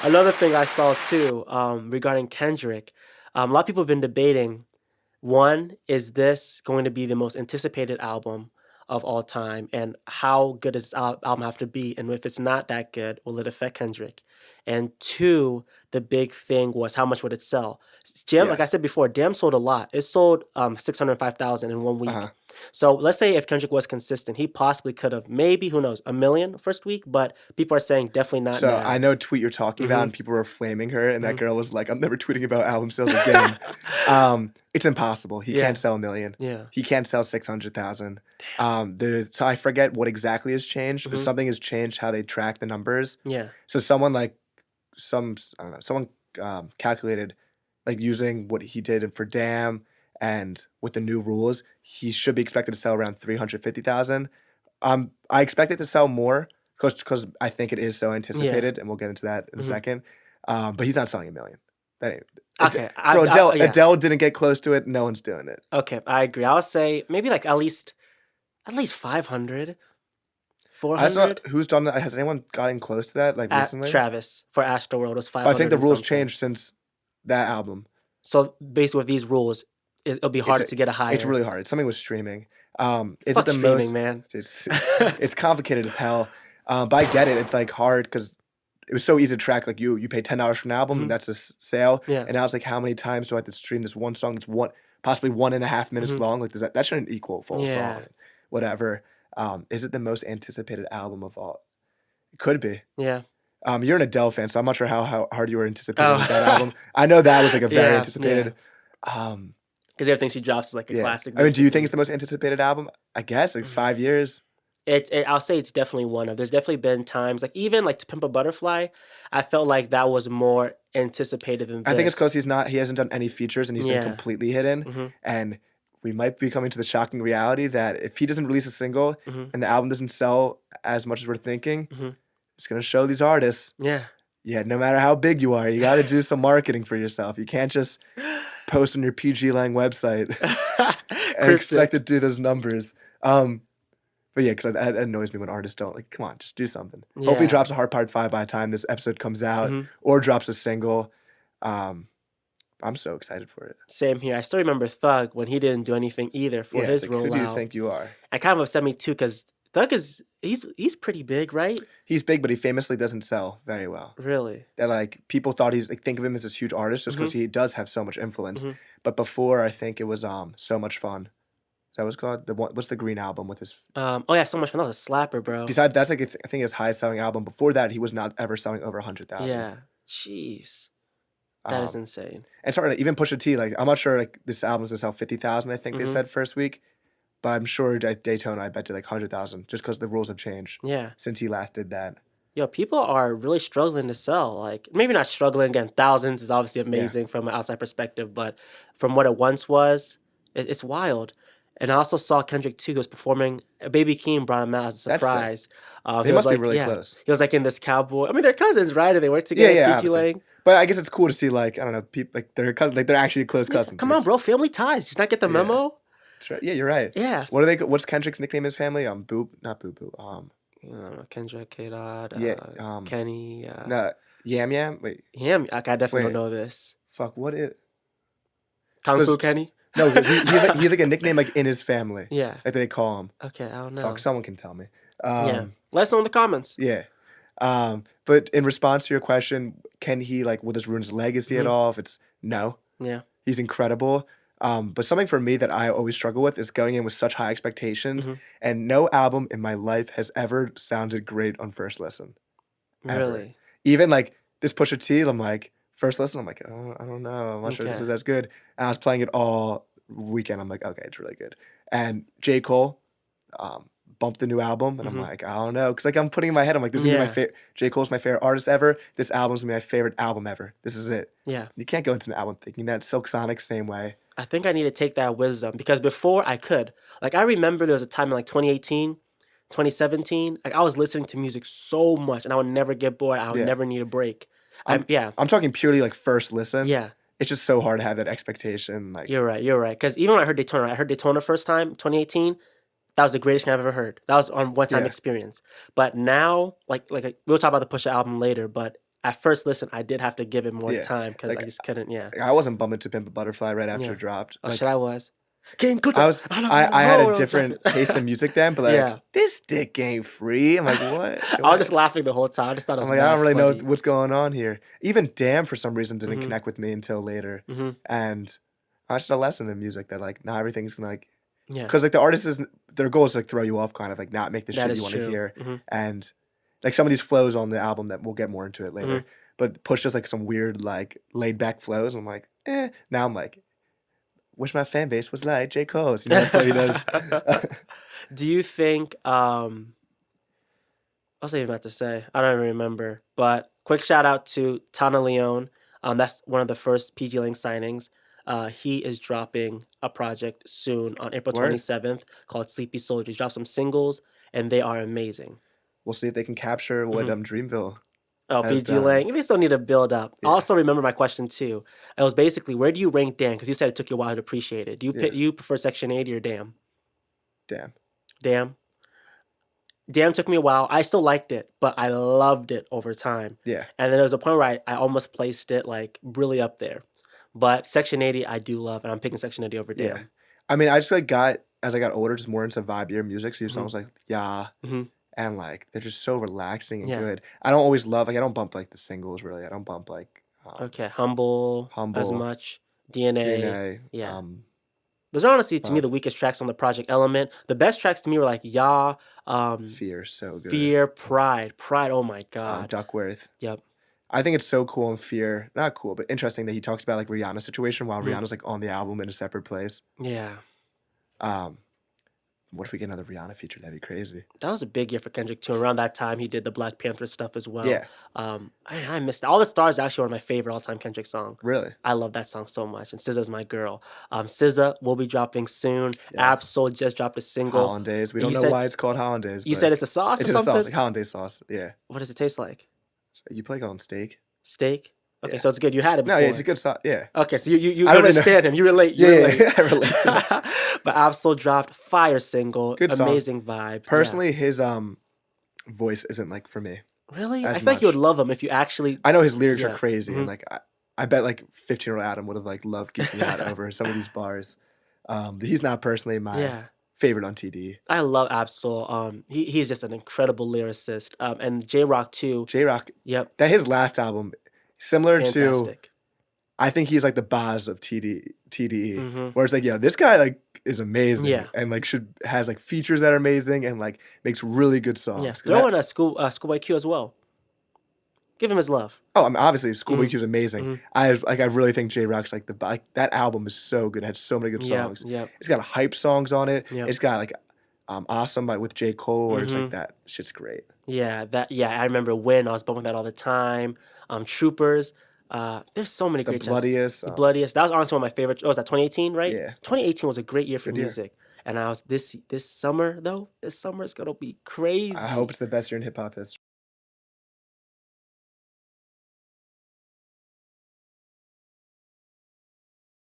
Another thing I saw too, regarding Kendrick, a lot of people have been debating. One, is this going to be the most anticipated album of all time? And how good does this album have to be? And if it's not that good, will it affect Kendrick? And two, the big thing was how much would it sell? Jam, like I Yes. said before, Damn sold a lot. It sold 605,000 in one Uh-huh. week. So let's say if Kendrick was consistent, he possibly could have maybe, who knows, a million first week, but people are saying definitely not So I now. know a tweet you're talking about, Mm-hmm. and people were flaming her, and that Mm-hmm. girl was like, "I'm never tweeting about album sales again." It's impossible. He can't Yeah. sell a million. Yeah. He can't sell 600,000. So I forget what exactly has changed, but Mm-hmm. something has changed how they track the numbers. Yeah. So someone like I don't know, someone calculated like using what he did for Damn and with the new rules, he should be expected to sell around 350,000. I expect it to sell more because I think it is so Yeah. anticipated, and we'll get into that in a Mm-hmm. second. But he's not selling a million. That ain't, Okay. bro. Yeah. Adele didn't get close to it. No one's doing it. Okay, I agree. I'll say maybe like at least 500, I saw 400. who's done that. Has anyone gotten close to that like At recently? Travis for Astroworld was I think 500 the and rules something. changed since that album. So basically with these rules, it'll be It's harder to get a it's higher. really hard. It's something with streaming. Is it Fuck the streaming, most? man. It's complicated as hell. But I get it. It's like hard because it was so easy to track. Like you pay $10 for an album, Hmm. and that's a sale. Yeah. And now it's like, how many times do I have to stream this one song that's possibly 1.5 minutes Hmm. long? Like, that shouldn't equal a full Yeah. song, whatever. Is it the most anticipated album of all? It could be. Yeah. You're an Adele fan, so I'm not sure how hard you were anticipating that Oh. album. I know that was like a very Yeah. Yeah. anticipated. Um, Because everything she drops is like a yeah. classic, I mean, do you think basically. it's the most anticipated album? I guess like 5 years. I'll say it's definitely one of. There's definitely been times like even like To Pimp a Butterfly, I felt like that was more anticipated than I think it's because this. he hasn't done any features and he's been Yeah. completely hidden. Hmm. And we might be coming to the shocking reality that if he doesn't release a single Hmm. and the album doesn't sell as much as we're thinking, Hmm. it's gonna show these artists. Yeah. Yeah, no matter how big you are, you got to do some marketing for yourself. You can't just post on your PG Lang website and expect to Cryptic. do those numbers. But yeah, because that annoys me when artists don't like. Come on, just do something. Hopefully, he Yeah. drops a Hard Part 5 by the time this episode comes out, Hmm. or drops a single. Um, I'm so excited for it. Same here. I still remember Thug when he didn't do anything either for Yeah, it's his like, who do you rollout. think you are? And kind of upset me too because Thug he's pretty big, right? He's big, but he famously doesn't sell very well. Really. That like people thought he's like think of him as this huge artist just Hmm. because he does have so much influence. Hmm. But before, I think it was So Much Fun. That was called the one. What's the green album with his? Oh yeah, So Much Fun. That was a slapper, bro. Besides, that's like I think his highest selling album. Before that, he was not ever selling over 100,000. Yeah. Jeez. That is Um, insane. and sorry, like, even Pusha T, like I'm not sure like this album's gonna sell 50,000. I think they Hmm. said first week, but I'm sure at Daytona I bet did like 100,000 just because the rules have changed Yeah. since he last did that. Yo, people are really struggling to sell. Like, maybe not struggling. Again, thousands is obviously Yeah, amazing from an outside perspective, but from what it once was, it's wild. And I also saw Kendrick too. He was performing. Baby Keem brought him out as a that's sick. surprise. They He was must be like, really yeah, close. he was like in this cowboy. I mean, they're cousins, right? And they work Yeah, together. yeah, PG obviously. Lang. But I guess it's cool to see like I don't know people like they're cousins, like they're actually close Yeah, cousins. come on, bro. Family ties. Did you not get the Yeah, memo? that's right. Yeah, you're right. Yeah. What are they? What's Kendrick's nickname? In his family? Boo, not Boo Boo. Kendrick, K. Dot, Yeah. Kenny. No, Yam Yam. Wait, Him. Like, I definitely don't wait. know this. Fuck. What it? Kung Fu Because Kenny. no, he's like a nickname like in his family. Yeah. Like they call him. Okay, I don't Fuck. know. Someone can tell me. Yeah. Um, Let us know in the comments. yeah. But in response to your question, can he like will this ruin his legacy at Hmm. all? If it's no, Yeah. he's incredible. But something for me that I always struggle with is going in with such high expectations, Hmm. and no album in my life has ever sounded great on first listen, ever. Really. Even like this Pusha T, I'm like first listen, I'm like, oh, I don't know, I'm not sure this Okay. is as good. And I was playing it all weekend. I'm like, okay, it's really good. And J. Cole, bumped the new album, and I'm Hmm. like, I don't know, because like I'm putting in my head, I'm like, this is gonna be my Yeah. favorite. J. Cole's my favorite artist ever. This album's gonna be my favorite album ever. This is it. Yeah. You can't go into an album thinking that. Silk Sonic, same way. I think I need to take that wisdom because before I could. Like, I remember there was a time in like 2018, 2017. Like, I was listening to music so much and I would never get bored. I would Yeah. never need a break. I'm Yeah. I'm talking purely like first listen. Yeah. It's just so hard to have that expectation. Like, You're right. You're right. Because even when I heard Daytona, I heard Daytona first time, 2018. That was the greatest thing I've ever heard. That was on one time yeah, experience. But now, like we'll talk about the Pusha album later. But at first listen, I did have to give it more Yeah, time because I like, just couldn't. Yeah, I wasn't bumping To Pimp a Butterfly right after yeah. it dropped, Oh shit, like, I was. King I Kuta. was I don't I had a know. I was different taste in music then, but, like, Yeah. "This dick ain't free." I'm like, "What?" I was just laughing the whole time. I just thought it I'm was like, "I mad don't really know funny. what's going on here." Even Damn, for some reason, didn't Mhm. connect with me until later, Mhm. and that's just a lesson in music that, like, not everything's, like, Yeah, 'cause, like, the artist is their goal is to, like, throw you off, kind of, like, not make the that shit you is wanna true. hear, Mhm. and, like, some of these flows on the album that we'll get more into it later, Mhm. but Push does, like, some weird, like, laid back flows, I'm like, "Eh." Now I'm like, "Wish my fan base was like J. Cole's." You know that flow he does? Do you think, what was I even about to say? I don't even remember. But quick shout out to Tana Leone. That's one of the first PG Lang signings. He is dropping a project soon on April Word. 27th called Sleepy Soldier. He's dropped some singles, and they are amazing. We'll see if they can capture what, Mhm. Dreamville Oh, has PG done. Lang. They still need to build up. Yeah, Also, remember my question too. It was basically, where do you rank Damn? Because you said it took you a while to appreciate it. yeah, You prefer Section 80 or Damn? damn. Damn. Damn took me a while. I still liked it, but I loved it over time. Yeah, And then there was a point where I almost placed it like really up there. But Section 80, I do love, and I'm picking Section 80 over yeah. Damn. I mean, I just, like, got as I got older, just more into vibier music, so Hmm. songs like "Yeah," Hmm. and, like, they're just so relaxing and Yeah. good. I don't always love like, I don't bump, like, the singles, really. I don't bump, like, Okay. Humble as Humble, much. DNA. DNA, Yeah. Those are honestly to me the Love, weakest tracks on the project Element. The best tracks to me were like Ya, Fear, so good. Fear, Pride. Pride, oh my God. Duckworth. Yep. I think it's so cool and Fear not cool, but interesting that he talks about, like, Rihanna's situation while Hmm. Rihanna's, like, on the album in a separate place. Yeah. Um, what if we get another Rihanna feature? That'd be crazy. That was a big year for Kendrick too. Around that time, he did the Black Panther stuff as well. Yeah, I missed All the Stars. Is actually one of my favorite all-time Kendrick song. really. I love that song so much. And SZA's my girl. SZA will be dropping soon. Yes. Absol just dropped a single. Hollandaise. We don't You know said why it's called Hollandaise, you but, said it's a sauce or it's in a sauce, something. like Hollandaise sauce, yeah. What does it taste like? So you put, like, on steak? Steak. Okay, Yeah. so it's good. You had it No, yeah, it's a before. good sauce, yeah. Okay, so you I don't really know. understand him. You relate. You Yeah, yeah, relate. yeah, I relate to that. But Absol dropped fire single. Good song. Amazing vibe. Yeah. Personally, his, voice isn't, like, for me Really? I as feel like you would much. love him if you actually. I know his lyrics are Yeah. crazy, and, Hmm. like, I bet, like, 15-year-old Adam would've, like, loved geeking out over some of these bars. He's not personally my Yeah. favorite on TD. I love Absol. He's just an incredible lyricist. And J Rock too. J-Rock, Yep, that his last album, similar to fantastic. I think he's, like, the Boz of TDE, Mhm. where it's like, "Yeah, this guy, like, is amazing Yeah, and, like, has, like, features that are amazing and, like, makes really good yeah. songs." 'Cause Throw that in a Schoolboy Q as well. Give him his love. Oh, I mean, obviously, Schoolboy Mhm, Q is amazing. mhm. I really think J-Rock's, like, like, that album is so good, it had so many good Yep, songs. yep, It's got hype songs on it. yep. It's got, like, Awesome, by with J. Cole, where it's like, Mhm. that shit's great. Yeah, I remember when I was bumping that all the time. Troopers. There's so many The great tracks. Bloodiest, The Bloodiest. That was honestly one of my favorites. Oh, was that 2018, right? yeah, 2018 was a great year for good year. music. And I was this summer though. This summer is gonna be I hope crazy. it's the best year in hip hop history.